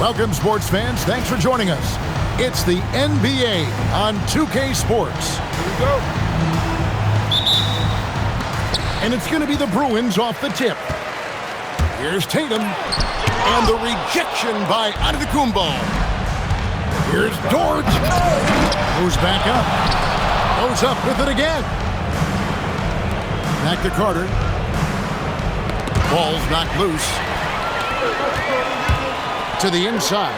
Welcome, sports fans. Thanks for joining us. It's the NBA on 2K Sports. Here we go. And it's going to be the Bruins off the tip. Here's Tatum. And the rejection by Antetokounmpo. Here's Dort. Goes back up. Goes up with it again. Back to Carter. Ball's knocked loose. To the inside.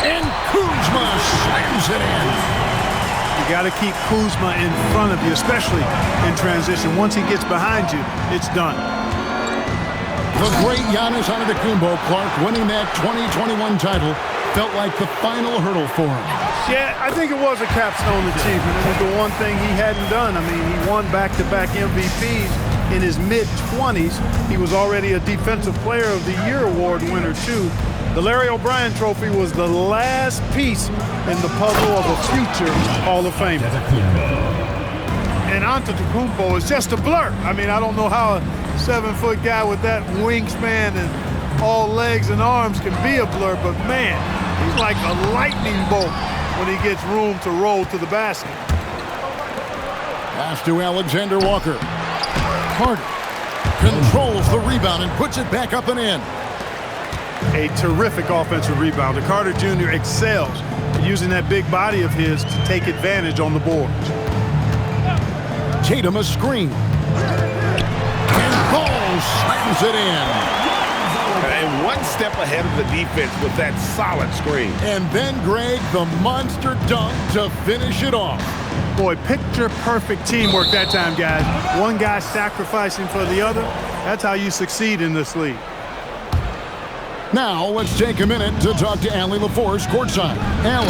And Kuzma slams it in. You got to keep Kuzma in front of you, especially in transition. Once he gets behind you, it's done. The great Giannis Antetokounmpo, Clark, winning that 2021 title felt like the final hurdle for him. Yeah, I think it was a capstone achievement. It was the one thing he hadn't done. I mean, he won back-to-back MVPs in his mid-20s. He was already a Defensive Player of the Year award winner, too. The Larry O'Brien Trophy was the last piece in the puzzle of a future Hall of Famer. And Antetokounmpo is just a blur. I mean, I don't know how a 7-foot guy with that wingspan and all legs and arms can be a blur, but man, he's like a lightning bolt when he gets room to roll to the basket. Pass to Alexander Walker. Carter controls the rebound and puts it back up and in. A terrific offensive rebounder. Carter Jr. excels at using that big body of his to take advantage on the boards. Tatum a screen. And Ball slams it in. And one step ahead of the defense with that solid screen. And then Greg, the monster dunk to finish it off. Boy, picture-perfect teamwork that time, guys. One guy sacrificing for the other. That's how you succeed in this league. Now, let's take a minute to talk to Allie LaForce courtside. Allie.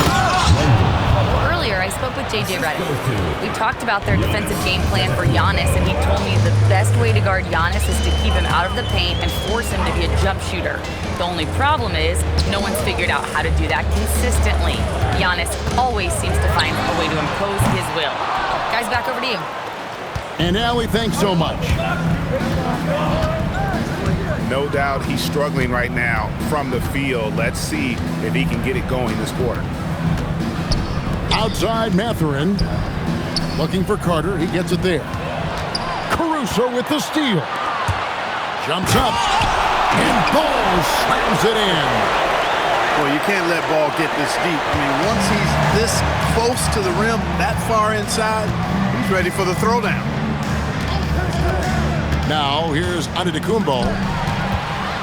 Earlier, I spoke with J.J. Redick. We talked about their defensive game plan for Giannis, and he told me the best way to guard Giannis is to keep him out of the paint and force him to be a jump shooter. The only problem is no one's figured out how to do that consistently. Giannis always seems to find a way to impose his will. Guys, back over to you. And Allie, thanks so much. No doubt he's struggling right now from the field. Let's see if he can get it going this quarter. Outside Mathurin. Looking for Carter. He gets it there. Caruso with the steal. Jumps up. And Ball slams it in. Well, you can't let Ball get this deep. I mean, once he's this close to the rim, that far inside, he's ready for the throwdown. Now, here's Antetokounmpo.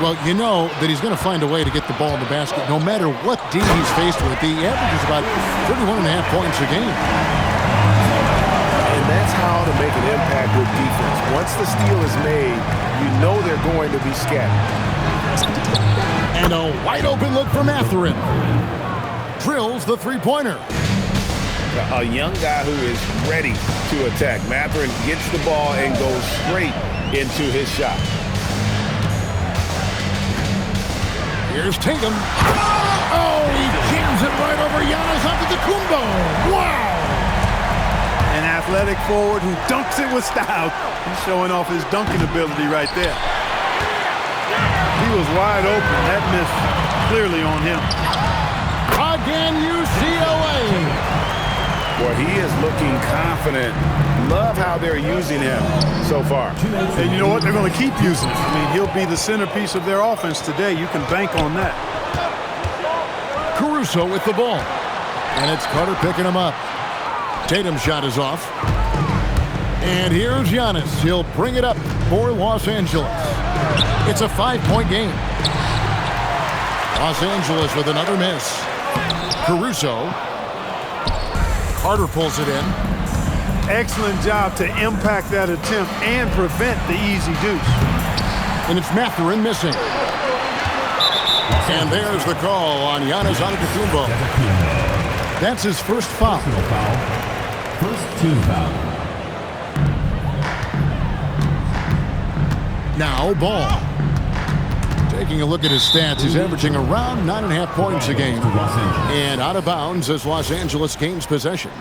Well, you know that he's going to find a way to get the ball in the basket no matter what D he's faced with. He averages about 31.5 points a game. And that's how to make an impact with defense. Once the steal is made, you know they're going to be scattered. And a wide open look for Mathurin. Drills the three-pointer. A young guy who is ready to attack. Mathurin gets the ball and goes straight into his shot. Here's Tatum. Oh, he jams it right over Giannis Antetokounmpo. Wow! An athletic forward who dunks it with style. He's showing off his dunking ability right there. He was wide open. That miss clearly on him. Again, UCLA. Well, he is looking confident. Love how they're using him so far. And you know what? They're going to keep using him. I mean, he'll be the centerpiece of their offense today. You can bank on that. Caruso with the ball. And it's Carter picking him up. Tatum's shot is off. And here's Giannis. He'll bring it up for Los Angeles. It's a 5-point game. Los Angeles with another miss. Caruso. Carter pulls it in. Excellent job to impact that attempt and prevent the easy deuce. And it's Mathurin missing. And there's the call on Giannis Antetokounmpo. That's his first foul. First team foul. Now Ball. Taking a look at his stats, he's averaging around 9.5 points a game. And out of bounds as Los Angeles gains possession.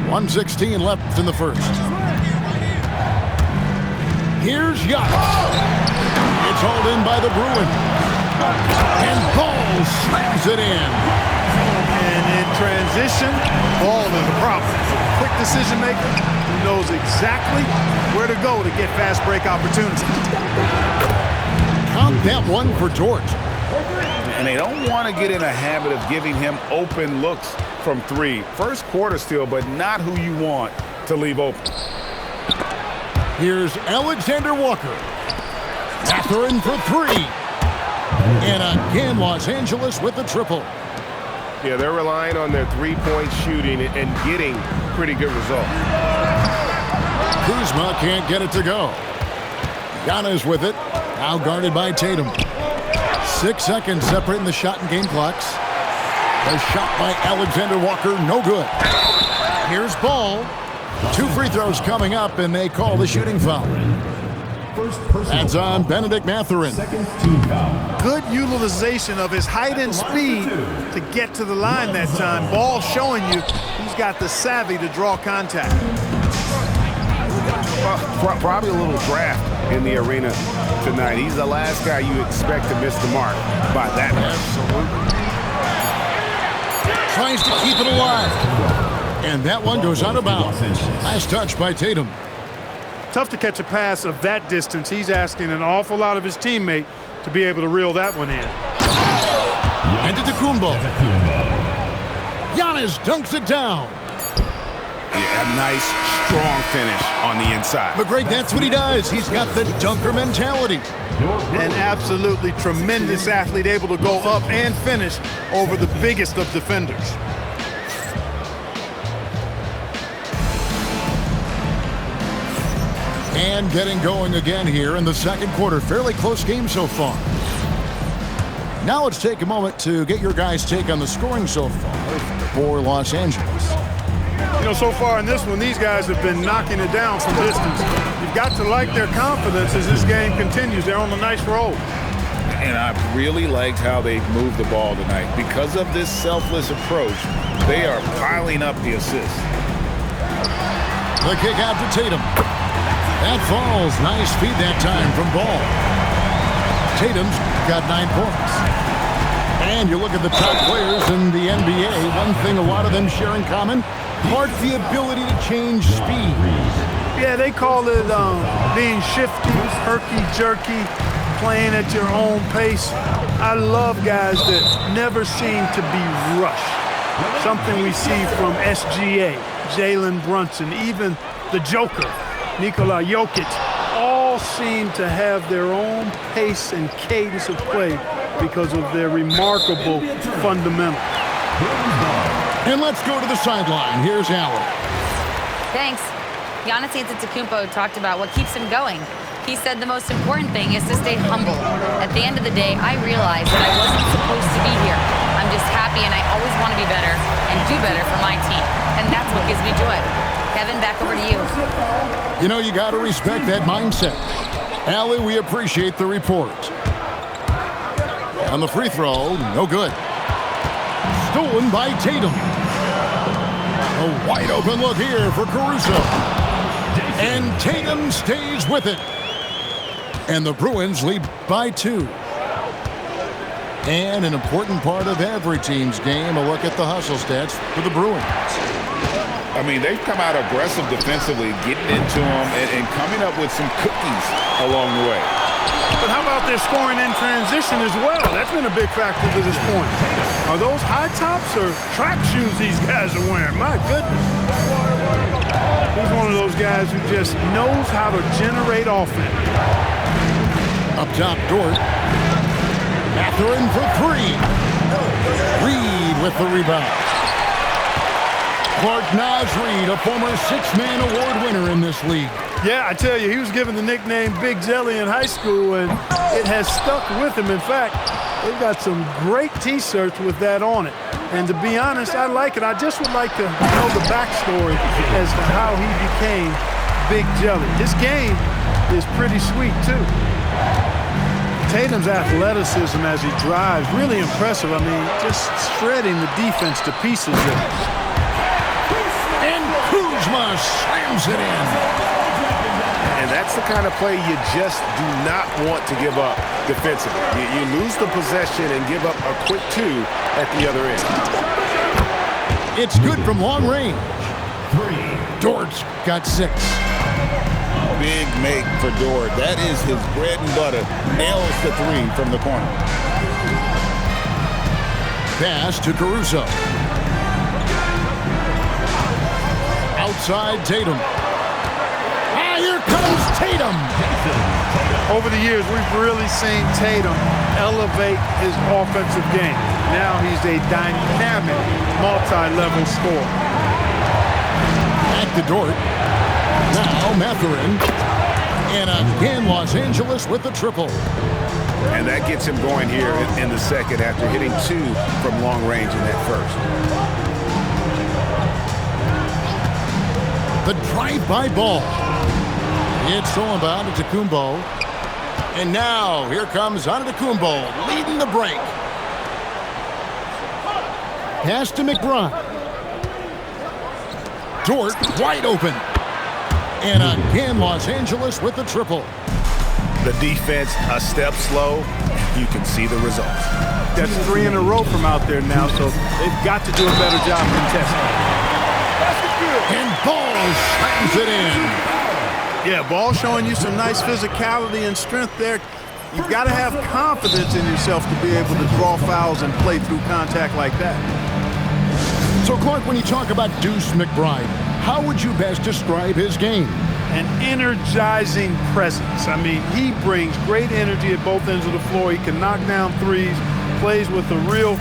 .116 left in the first. Here's Giannis. stolen by the Bruins. And Ball slams it in. And in transition, Ball is a problem. Quick decision maker. He knows exactly where to go to get fast break opportunities. Count that one for Dort. And they don't want to get in a habit of giving him open looks from three. First quarter still, but not who you want to leave open. Here's Alexander Walker. Catherine for three. And again, Los Angeles with the triple. Yeah, they're relying on their three-point shooting and getting pretty good results. Kuzma can't get it to go. Giannis with it. Now guarded by Tatum. 6 seconds separating the shot and game clocks. The shot by Alexander Walker, no good. Here's Ball. 2 free throws coming up, and they call the shooting foul. That's on Benedict Mathurin. Good utilization of his height and speed to get to the line that time. Ball showing you he's got the savvy to draw contact. Probably a little draft in the arena tonight. He's the last guy you expect to miss the mark by that much. Absolutely. Tries to keep it alive. And that one goes out of bounds. Nice touch by Tatum. Tough to catch a pass of that distance. He's asking an awful lot of his teammate to be able to reel that one in. Antetokounmpo. Giannis dunks it down. Yeah, a nice, strong finish on the inside. But Greg, that's what he does. He's got the dunker mentality. An absolutely tremendous athlete, able to go up and finish over the biggest of defenders. And getting going again here in the second quarter. Fairly close game so far. Now let's take a moment to get your guys' take on the scoring so far for Los Angeles. You know, so far in this one, these guys have been knocking it down from distance. You've got to like their confidence as this game continues. They're on a nice roll. And I really liked how they moved the ball tonight. Because of this selfless approach, they are piling up the assists. The kick out to Tatum. That falls. Nice feed that time from Ball. Tatum's got 9 points. And you look at the top players in the NBA, one thing a lot of them share in common, part the ability to change speed. Yeah, they call it being shifty, herky-jerky, playing at your own pace. I love guys that never seem to be rushed. Something we see from SGA, Jalen Brunson, even the Joker, Nikola Jokic, all seem to have their own pace and cadence of play because of their remarkable fundamentals. And let's go to the sideline. Here's Allen. Thanks. Giannis Antetokounmpo talked about what keeps him going. He said the most important thing is to stay humble. At the end of the day, I realized that I wasn't supposed to be here. I'm just happy, and I always want to be better and do better for my team. And that's what gives me joy. Kevin, back over to you. You know, you got to respect that mindset. Allie, we appreciate the report. On the free throw, no good. Stolen by Tatum. A wide open look here for Caruso. And Tatum stays with it. And the Bruins lead by 2. And an important part of every team's game, a look at the hustle stats for the Bruins. I mean, they've come out aggressive defensively, getting into them and coming up with some cookies along the way. But how about their scoring in transition as well? That's been a big factor to this point. Are those high tops or track shoes these guys are wearing? My goodness. He's one of those guys who just knows how to generate offense. Up top, Dort. Mathurin for 3. Reed with the rebound. Clark Naz-Reid, a former 6-man award winner in this league. Yeah, I tell you, he was given the nickname Big Jelly in high school, and it has stuck with him. In fact, they've got some great T-shirts with that on it. And to be honest, I like it. I just would like to know the backstory as to how he became Big Jelly. His game is pretty sweet, too. Tatum's athleticism as he drives, really impressive. I mean, just shredding the defense to pieces there. And Kuzma slams it in. And that's the kind of play you just do not want to give up defensively. You lose the possession and give up a quick 2 at the other end. It's good from long range. Dort's got 6. Big make for Dort. That is his bread and butter. Nails the 3 from the corner. Pass to Caruso. Outside Tatum. Here comes Tatum. Over the years, we've really seen Tatum elevate his offensive game. Now he's a dynamic, multi-level scorer. Back to Dort. Now Mathurin. And again, Los Angeles with the triple. And that gets him going here in the second after hitting 2 from long range in that first. The drive-by ball. It's stolen by Antetokounmpo. And now here comes Antetokounmpo leading the break. Pass to McBride. Dort wide open. And again, Los Angeles with the triple. The defense a step slow. You can see the results. That's 3 in a row from out there now, so they've got to do a better job contesting. And Ball slams it in. Yeah, Ball showing you some nice physicality and strength there. You've got to have confidence in yourself to be able to draw fouls and play through contact like that. So, Clark, when you talk about Deuce McBride, how would you best describe his game? An energizing presence. I mean, he brings great energy at both ends of the floor. He can knock down threes, plays with a real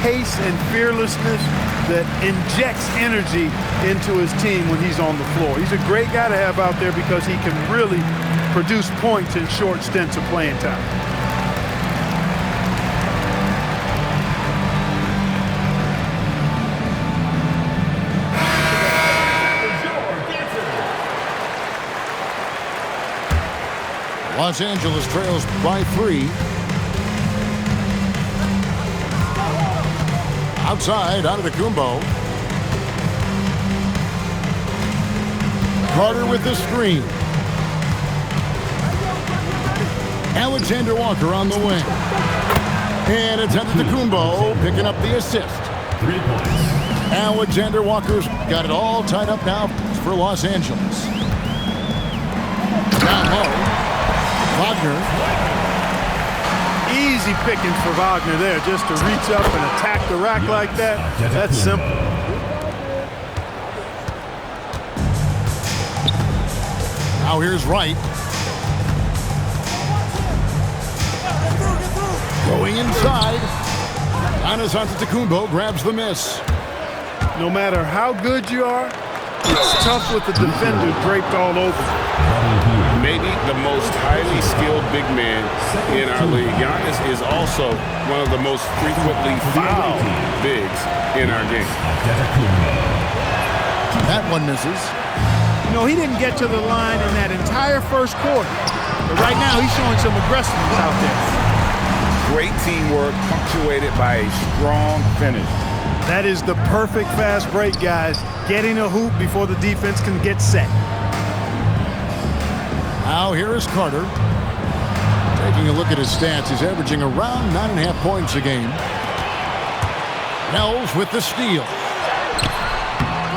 pace and fearlessness that injects energy into his team when he's on the floor. He's a great guy to have out there because he can really produce points in short stints of playing time. Los Angeles trails by 3. Outside, Antetokounmpo. Carter with the screen. Alexander Walker on the wing. And it's Antetokounmpo picking up the assist. 3 points. Alexander Walker's got it all tied up now for Los Angeles. Down low. Wagner. Easy pickings for Wagner there, just to reach up and attack the rack like that. That's simple. Now here's Wright. Going inside. Giannis Antetokounmpo grabs the miss. No matter how good you are, it's tough with the defender draped all over. Maybe the most highly skilled big man in our league. Giannis is also one of the most frequently fouled bigs in our game. That one misses. You know, he didn't get to the line in that entire first quarter. But right now, he's showing some aggressiveness out there. Great teamwork punctuated by a strong finish. That is the perfect fast break, guys. Getting a hoop before the defense can get set. Now here is Carter. Taking a look at his stats, he's averaging around 9.5 points a game. Nells with the steal.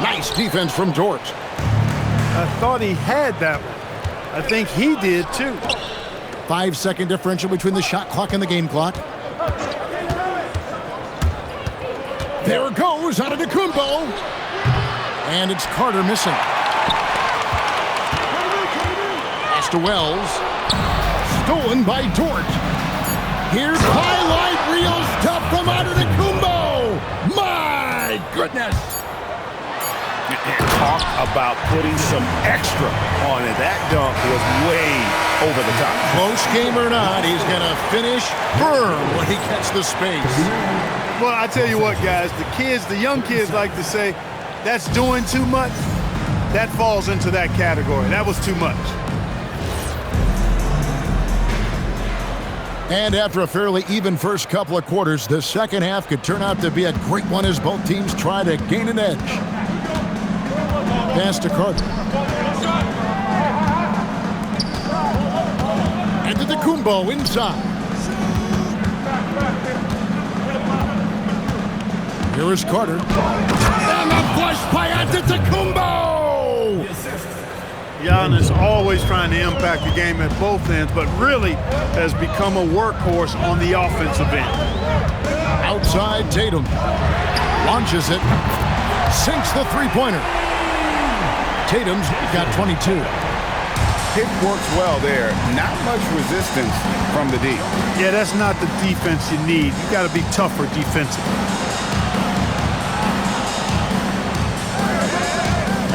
Nice defense from Dort. I thought he had that one. I think he did too. 5-second differential between the shot clock and the game clock. There goes Antetokounmpo. And it's Carter missing. Pass to Wells. Stolen by Dort. Here's highlight reel stuff from Antetokounmpo. My goodness. Talk about putting some extra on it. That dunk was way over the top. Close game or not, he's going to finish firm when he gets the space. Well, I tell you what, guys, the young kids like to say, that's doing too much. That falls into that category. That was too much. And after a fairly even first couple of quarters, the second half could turn out to be a great one as both teams try to gain an edge. Pass to Carter. Antetokounmpo inside. Here is Carter. And a flush by Antetokounmpo! Giannis always trying to impact the game at both ends, but really has become a workhorse on the offensive end. Outside Tatum. Launches it. Sinks the three-pointer. Tatum's got 22. Pick works well there. Not much resistance from the D. Yeah, that's not the defense you need. You got to be tougher defensively.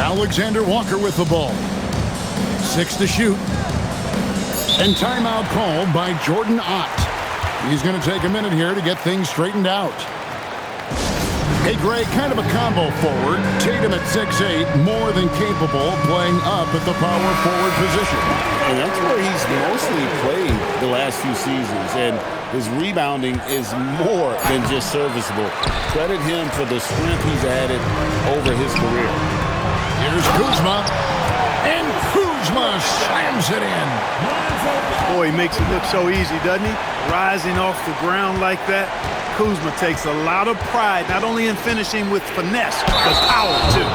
Alexander Walker with the ball. 6 to shoot. And timeout called by Jordan Ott. He's going to take a minute here to get things straightened out. Hey, Greg, kind of a combo forward. Tatum at 6'8", more than capable of playing up at the power forward position. And that's where he's mostly played the last few seasons. And his rebounding is more than just serviceable. Credit him for the strength he's added over his career. Here's Kuzma. And Kuzma slams it in. Boy, he makes it look so easy, doesn't he? Rising off the ground like that. Kuzma takes a lot of pride, not only in finishing with finesse, but power, too.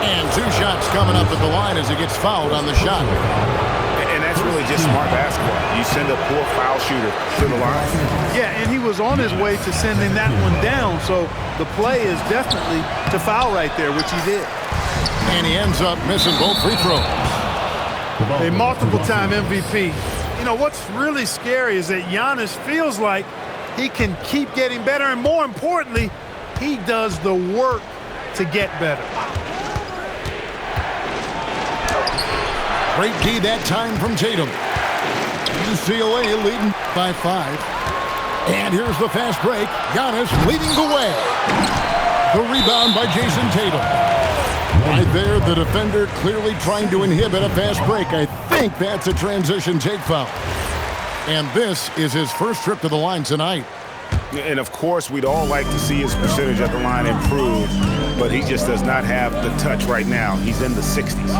And 2 shots coming up at the line as he gets fouled on the shot. And that's really just smart basketball. You send a poor foul shooter to the line. Yeah, and he was on his way to sending that one down, so the play is definitely to foul right there, which he did. And he ends up missing both free throws. A multiple-time MVP. You know, what's really scary is that Giannis feels like he can keep getting better, and more importantly, he does the work to get better. Great D that time from Tatum. UCLA leading by 5. And here's the fast break. Giannis leading the way. The rebound by Jason Tatum. Right there, the defender clearly trying to inhibit a fast break. I think that's a transition take foul. And this is his first trip to the line tonight. And, of course, we'd all like to see his percentage at the line improve, but he just does not have the touch right now. He's in the 60s.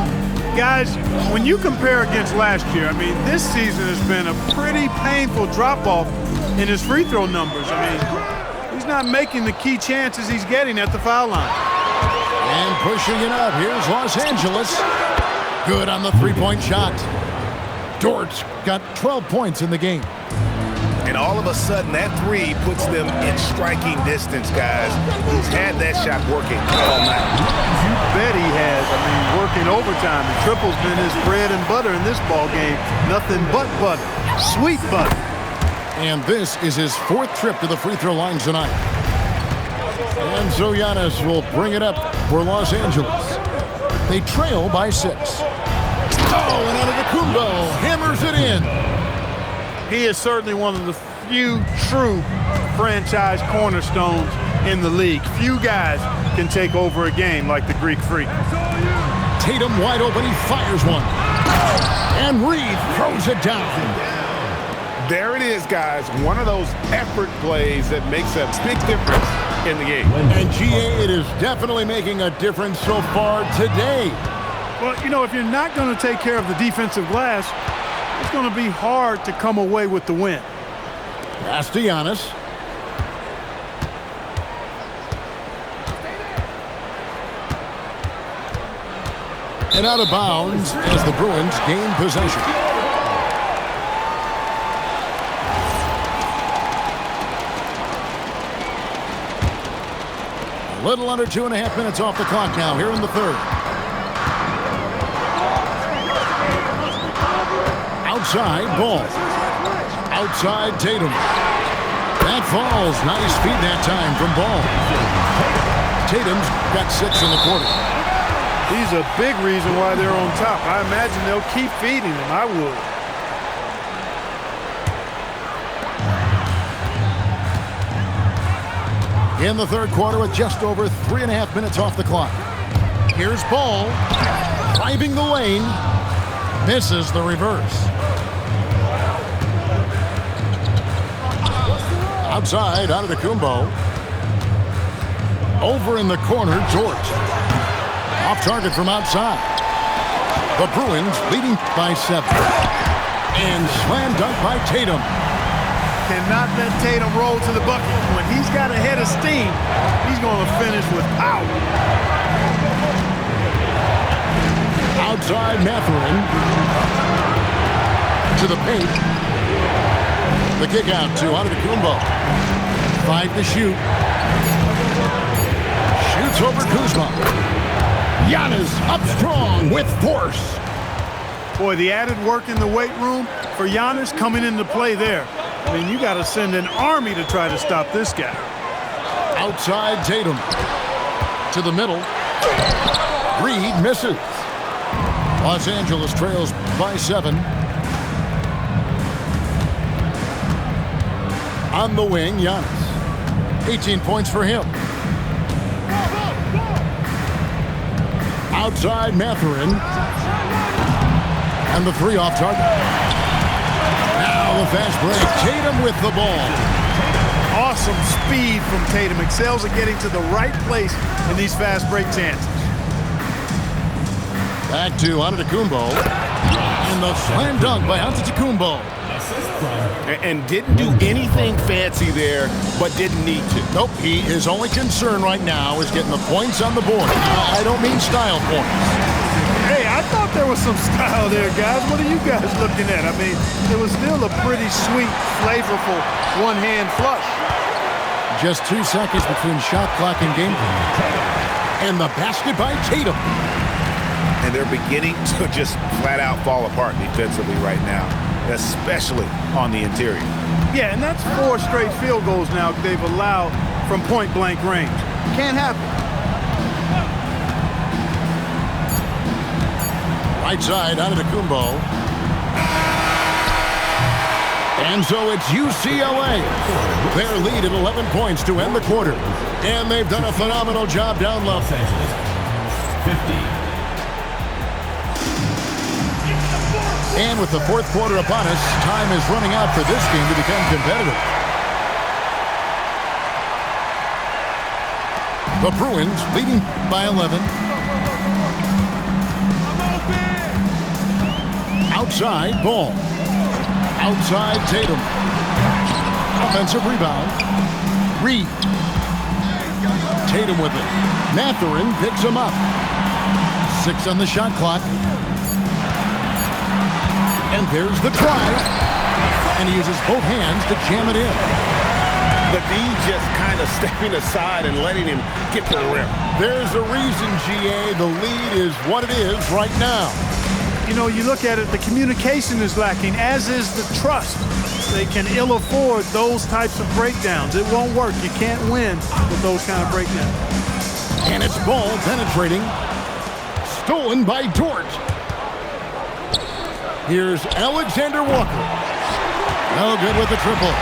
Guys, when you compare against last year, I mean, this season has been a pretty painful drop-off in his free throw numbers. I mean, he's not making the key chances he's getting at the foul line. And pushing it up, here's Los Angeles. Good on the three-point shot. Dort's got 12 points in the game. And all of a sudden, that three puts them in striking distance, guys. He's had that shot working all night. You bet he has. I mean, working overtime. The triple's been his bread and butter in this ball game. Nothing but butter. Sweet butter. And this is his 4th trip to the free throw line tonight. And so Giannis will bring it up for Los Angeles. They trail by 6. Oh, and Antetokounmpo hammers it in. He is certainly one of the few true franchise cornerstones in the league. Few guys can take over a game like the Greek Freak. Tatum wide open, he fires one. And Reed throws it down. There it is, guys. One of those effort plays that makes a big difference in the game. And GA, it is definitely making a difference so far today. Well, you know, if you're not going to take care of the defensive glass, it's going to be hard to come away with the win. Pass to Giannis. And out of bounds as the Bruins gain possession. A little under 2.5 minutes off the clock now here in the 3rd. Outside, Ball. Outside, Tatum. That falls. Nice feed that time from Ball. Tatum's got 6 in the quarter. He's a big reason why they're on top. I imagine they'll keep feeding him. I would. In the 3rd quarter with just over 3.5 minutes off the clock. Here's Ball. Driving the lane. Misses the reverse. Outside, Antetokounmpo. Over in the corner, Dort. Off target from outside. The Bruins leading by 7. And slam dunk by Tatum. Cannot let Tatum roll to the bucket. When he's got a head of steam, he's going to finish with power. Outside Mathurin. To the paint. The kick out to Antetokounmpo. 5 to shoot. Shoots over Kuzma. Giannis up strong with force. Boy, the added work in the weight room for Giannis coming into play there. I mean, you got to send an army to try to stop this guy. Outside Tatum. To the middle. Reed misses. Los Angeles trails by 7. On the wing, Giannis. 18 points for him. Outside Mathurin. And the 3 off target. Now the fast break. Tatum with the ball. Awesome speed from Tatum. Excels at getting to the right place in these fast break chances. Back to Antetokounmpo. And the slam dunk by Antetokounmpo. And didn't do anything fancy there, but didn't need to. Nope, his only concern right now is getting the points on the board. I don't mean style points. Hey, I thought there was some style there, guys. What are you guys looking at? I mean, it was still a pretty sweet, flavorful one-hand flush. Just 2 seconds between shot clock and game clock. And the basket by Tatum. And they're beginning to just flat out fall apart defensively right now, especially on the interior. Yeah, and that's 4 straight field goals now they've allowed from point-blank range. Can't happen. Right side, Antetokounmpo. And so it's UCLA. Their lead at 11 points to end the quarter. And they've done a phenomenal job down low. 50. And with the 4th quarter upon us, time is running out for this game to become competitive. The Bruins leading by 11. Outside, ball. Outside, Tatum. Offensive rebound. Reed. Tatum with it. Mathurin picks him up. 6 on the shot clock. And there's the try. And he uses both hands to jam it in. The D just kind of stepping aside and letting him get to the rim. There's a reason, GA. The lead is what it is right now. You know, you look at it, the communication is lacking, as is the trust. They can ill afford those types of breakdowns. It won't work. You can't win with those kind of breakdowns. And it's ball penetrating. Stolen by Dort. Here's Alexander Walker. No good with the triple.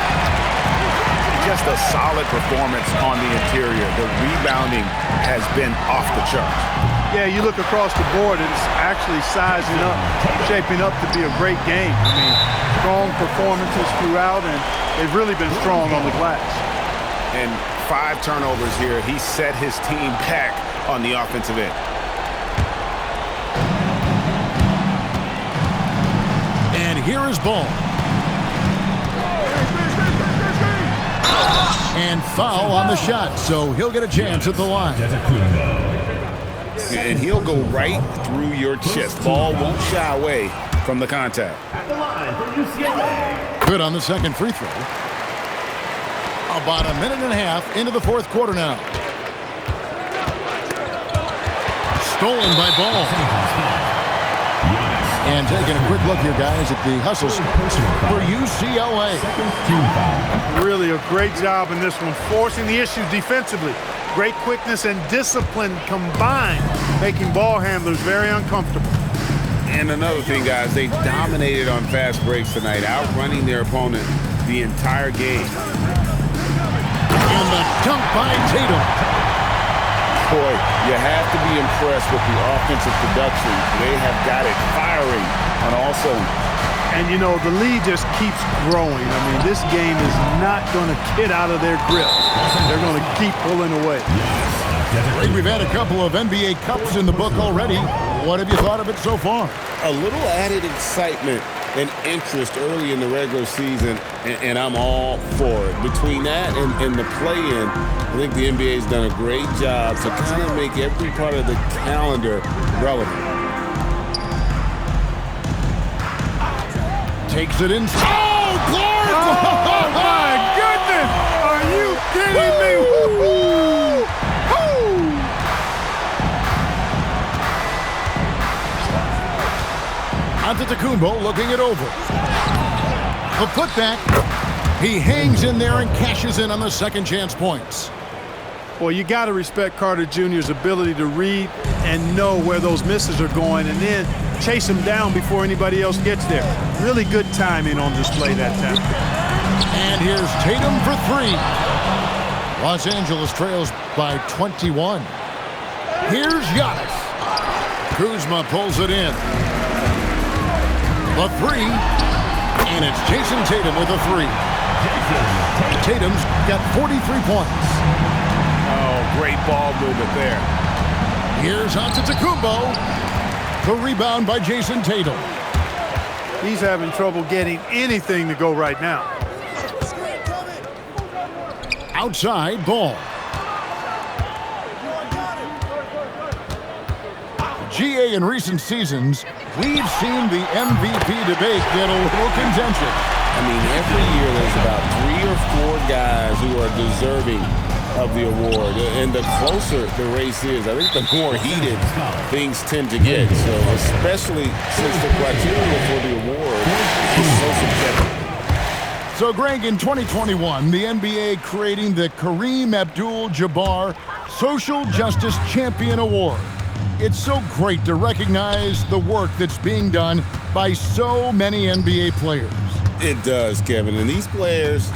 Just a solid performance on the interior. The rebounding has been off the charts. Yeah, you look across the board, it's actually sizing up, shaping up to be a great game. I mean, strong performances throughout, and they've really been strong on the glass. And 5 turnovers here. He set his team back on the offensive end. And here is ball. And foul on the shot, so he'll get a chance at the line. And he'll go right through your chest. Ball won't shy away from the contact. Good on the second free throw. About a minute and a half into the 4th quarter now. Stolen by Ball. And taking a quick look here, guys, at the hustles for UCLA. Really a great job in this one, forcing the issue defensively. Great quickness and discipline combined, making ball handlers very uncomfortable. And another thing, guys, they dominated on fast breaks tonight, outrunning their opponent the entire game. And the dunk by Tatum. Boy, you have to be impressed with the offensive production. They have got it firing on all cylinders. And, you know, the lead just keeps growing. I mean, this game is not going to get out of their grip. They're going to keep pulling away. Greg, we've had a couple of NBA Cups in the book already. What have you thought of it so far? A little added excitement and interest early in the regular season, and I'm all for it. Between that and the play-in, I think the NBA's done a great job to kind of make every part of the calendar relevant. Takes it in. Oh, Clark! Oh, my goodness! Are you kidding me? Woo-hoo! Antetokounmpo looking it over. The putback. He hangs in there and cashes in on the second chance points. Well, you got to respect Carter Jr.'s ability to read and know where those misses are going and then chase them down before anybody else gets there. Really good timing on display that time. And here's Tatum for three. Los Angeles trails by 21. Here's Giannis. Kuzma pulls it in. The three. And it's Jason Tatum with a three. Tatum's got 43 points. Oh, great ball movement there. Here's Antetokounmpo. The rebound by Jason Tatum. He's having trouble getting anything to go right now. Outside ball. GA in recent seasons, we've seen the MVP debate get a little contentious. I mean, every year there's about 3 or 4 guys who are deserving of the award. And the closer the race is, I think the more heated things tend to get. So especially since the criteria for the award is so subjective. So, Greg, in 2021, the NBA creating the Kareem Abdul-Jabbar Social Justice Champion Award. It's so great to recognize the work that's being done by so many NBA players. It does, Kevin. And these players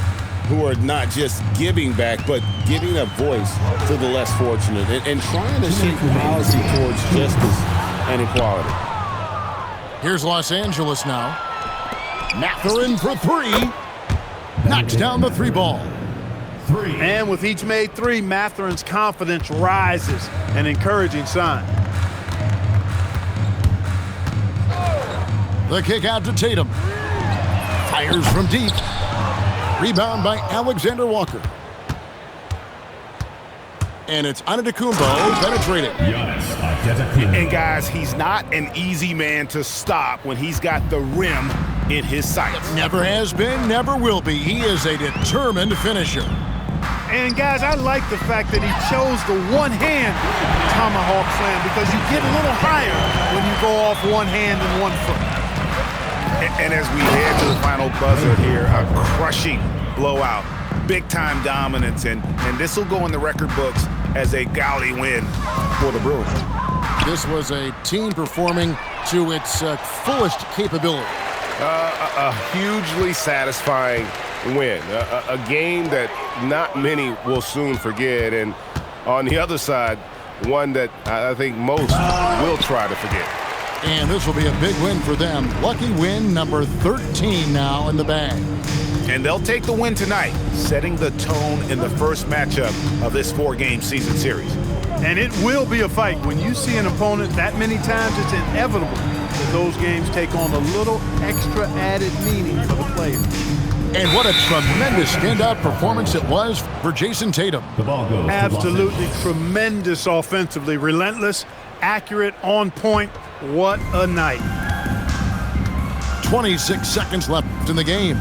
who are not just giving back, but giving a voice to the less fortunate and trying to shape policy towards justice and equality. Here's Los Angeles now. Mathurin for three. Knocks down the three ball. And with each made three, Mathurin's confidence rises, an encouraging sign. The kick out to Tatum. Fires from deep. Rebound by Alexander Walker. And it's Antetokounmpo penetrating. And guys, he's not an easy man to stop when he's got the rim in his sights. Never has been, never will be. He is a determined finisher. And guys, I like the fact that he chose the one-hand tomahawk slam because you get a little higher when you go off one hand and 1 foot. And as we head to the final buzzer here, a crushing blowout, big-time dominance, and this will go in the record books as a gaudy win for the Bruins. This was a team performing to its fullest capability. A hugely satisfying win, a game that not many will soon forget, and on the other side, one that I think most will try to forget. And this will be a big win for them. Lucky win number 13 now in the bag. And they'll take the win tonight, setting the tone in the first matchup of this 4-game season series. And it will be a fight. When you see an opponent that many times, it's inevitable that those games take on a little extra added meaning for the players. And what a tremendous standout performance it was for Jason Tatum. The ball goes. Absolutely tremendous offensively, relentless, accurate, on point. What a night. 26 seconds left in the game.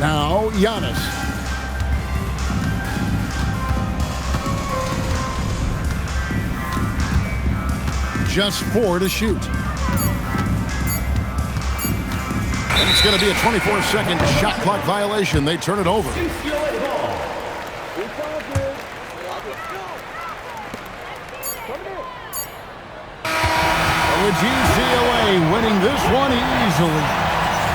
Now, Giannis. Just 4 to shoot. And it's going to be a 24-second shot clock violation. They turn it over. With UCLA winning this one easily.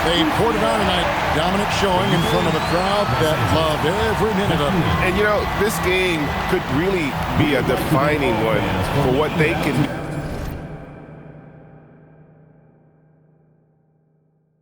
They poured it on tonight. Dominant showing in front of a crowd that loved every minute of it. And, you know, this game could really be a defining one for what they can do.